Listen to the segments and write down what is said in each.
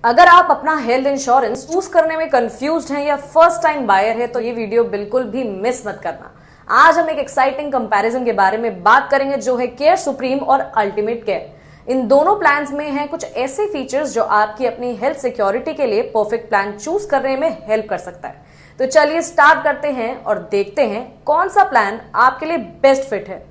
अगर आप अपना हेल्थ इंश्योरेंस चूज करने में कंफ्यूज्ड हैं या फर्स्ट टाइम बायर है तो ये वीडियो बिल्कुल भी मिस मत करना। आज हम एक एक्साइटिंग कंपैरिजन के बारे में बात करेंगे जो है केयर सुप्रीम और अल्टीमेट केयर। इन दोनों प्लान्स में हैं कुछ ऐसे फीचर्स जो आपकी अपनी हेल्थ सिक्योरिटी के लिए परफेक्ट प्लान चूज करने में हेल्प कर सकता है। तो चलिए स्टार्ट करते हैं और देखते हैं कौन सा प्लान आपके लिए बेस्ट फिट है।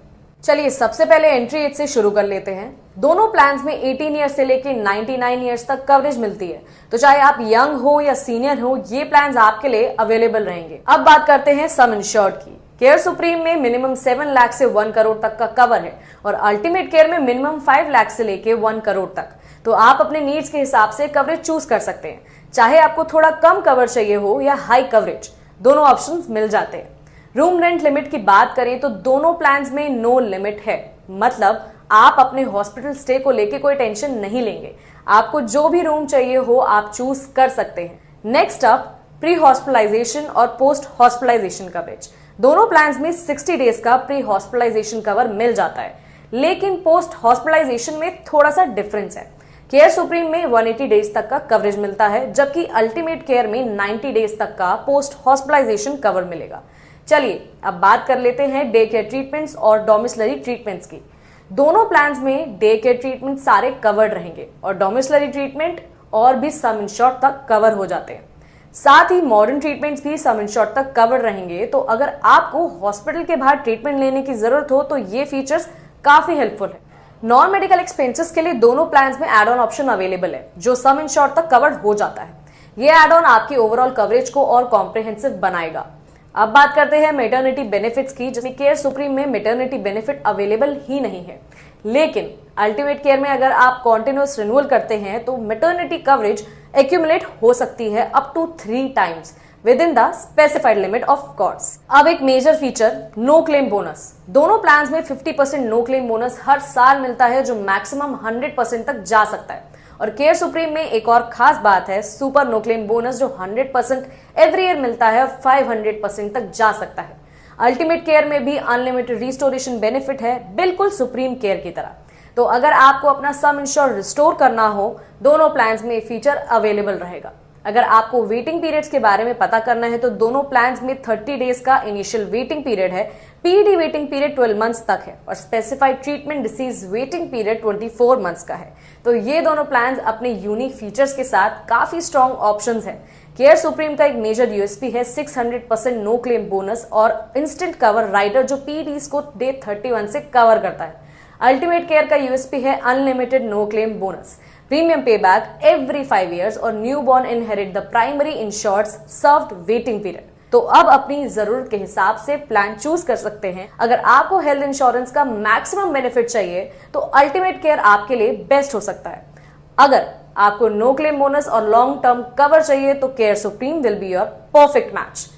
चलिए सबसे पहले एंट्री एज से शुरू कर लेते हैं। दोनों प्लान्स में 18 ईयर्स से लेकर 99 ईयर्स तक कवरेज मिलती है, तो चाहे आप यंग हो या सीनियर हो ये प्लान्स आपके लिए अवेलेबल रहेंगे। अब बात करते हैं सम इंश्योर्ड की। केयर सुप्रीम में मिनिमम 7 लाख से 1 करोड़ तक का कवर है और अल्टीमेट केयर में मिनिमम 5 लाख से लेके 1 करोड़ तक। तो आप अपने नीड्स के हिसाब से कवरेज चूज कर सकते हैं, चाहे आपको थोड़ा कम कवर चाहिए हो या हाई कवरेज, दोनों ऑप्शंस मिल जाते हैं। रूम रेंट लिमिट की बात करें तो दोनों प्लान्स में नो लिमिट है, मतलब आप अपने हॉस्पिटल स्टे को लेके कोई टेंशन नहीं लेंगे। आपको जो भी रूम चाहिए हो आप चूज कर सकते हैं। नेक्स्ट अप प्री हॉस्पिटलाइजेशन और पोस्ट हॉस्पिटलाइजेशन कवरेज। दोनों प्लान्स में 60 डेज का प्री हॉस्पिटलाइजेशन कवर मिल जाता है, लेकिन पोस्ट हॉस्पिटलाइजेशन में थोड़ा सा डिफरेंस है। केयर सुप्रीम में 180 डेज तक का कवरेज मिलता है, जबकि अल्टीमेट केयर में 90 डेज तक का पोस्ट हॉस्पिटलाइजेशन कवर मिलेगा। चलिए अब बात कर लेते हैं डे केयर ट्रीटमेंट्स और डोमिसलरी ट्रीटमेंट्स की। दोनों प्लान्स में डे केयर ट्रीटमेंट सारे कवर्ड रहेंगे और डोमिसलरी ट्रीटमेंट और भी सम इंश्योर्ड तक कवर हो जाते हैं। साथ ही मॉडर्न ट्रीटमेंट्स भी सम इंश्योर्ड तक कवर रहेंगे। तो अगर आपको हॉस्पिटल के बाहर ट्रीटमेंट लेने की जरूरत हो तो ये फीचर्स काफी हेल्पफुल है। नॉन मेडिकल एक्सपेंसेस के लिए दोनों प्लान्स में एड ऑन ऑप्शन अवेलेबल है जो सम इंश्योर्ड तक कवर्ड हो जाता है। ये एड ऑन आपकी ओवरऑल कवरेज को और कॉम्प्रिहेंसिव बनाएगा। अब बात करते हैं मैटरनिटी बेनिफिट्स की, जिसमें केयर सुप्रीम में मैटरनिटी बेनिफिट अवेलेबल ही नहीं है, लेकिन अल्टीमेट केयर में अगर आप कॉन्टिन्यूअस रिन्यूअल करते हैं तो मैटरनिटी कवरेज एक्यूमुलेट हो सकती है up to 3 times within the specified limit of cost. अब एक major feature no claim bonus. दोनों प्लान्स में 50% नो क्लेम बोनस हर साल मिलता है जो मैक्सिमम 100% तक जा सकता है। और केयर सुप्रीम में एक और खास बात है सुपर नो क्लेम बोनस जो 100% एवरी ईयर मिलता है और 500% तक जा सकता है। अल्टीमेट केयर में भी अनलिमिटेड रिस्टोरेशन बेनिफिट है, बिल्कुल सुप्रीम केयर की तरह। तो अगर आपको अपना सम इंश्योर रिस्टोर करना हो दोनों प्लान्स में फीचर अवेलेबल रहेगा। अगर आपको वेटिंग पीरियड्स के बारे में पता करना है तो दोनों प्लान्स में 30 डेज का इनिशियल वेटिंग पीरियड है, पीडी वेटिंग पीरियड 12 मंथ्स तक है और specified treatment disease waiting period 24 months का है। तो ये दोनों प्लान्स अपने यूनिक फीचर्स के साथ काफी स्ट्रॉन्ग ऑप्शंस हैं। केयर सुप्रीम का एक मेजर यूएसपी है 600% नो क्लेम बोनस और इंस्टेंट कवर राइडर जो पीडीज को डे 31 से कवर करता है। अल्टीमेट केयर का यूएसपी है unlimited no claim bonus, premium pay back every 5 years और newborn inherit the primary insured served waiting period. तो अब अपनी जरूरत के हिसाब से प्लान चूज कर सकते हैं। अगर आपको हेल्थ इंश्योरेंस का मैक्सिमम बेनिफिट चाहिए तो अल्टीमेट केयर आपके लिए बेस्ट हो सकता है। अगर आपको नो क्लेम बोनस और लॉन्ग टर्म कवर चाहिए तो care supreme will be your perfect match.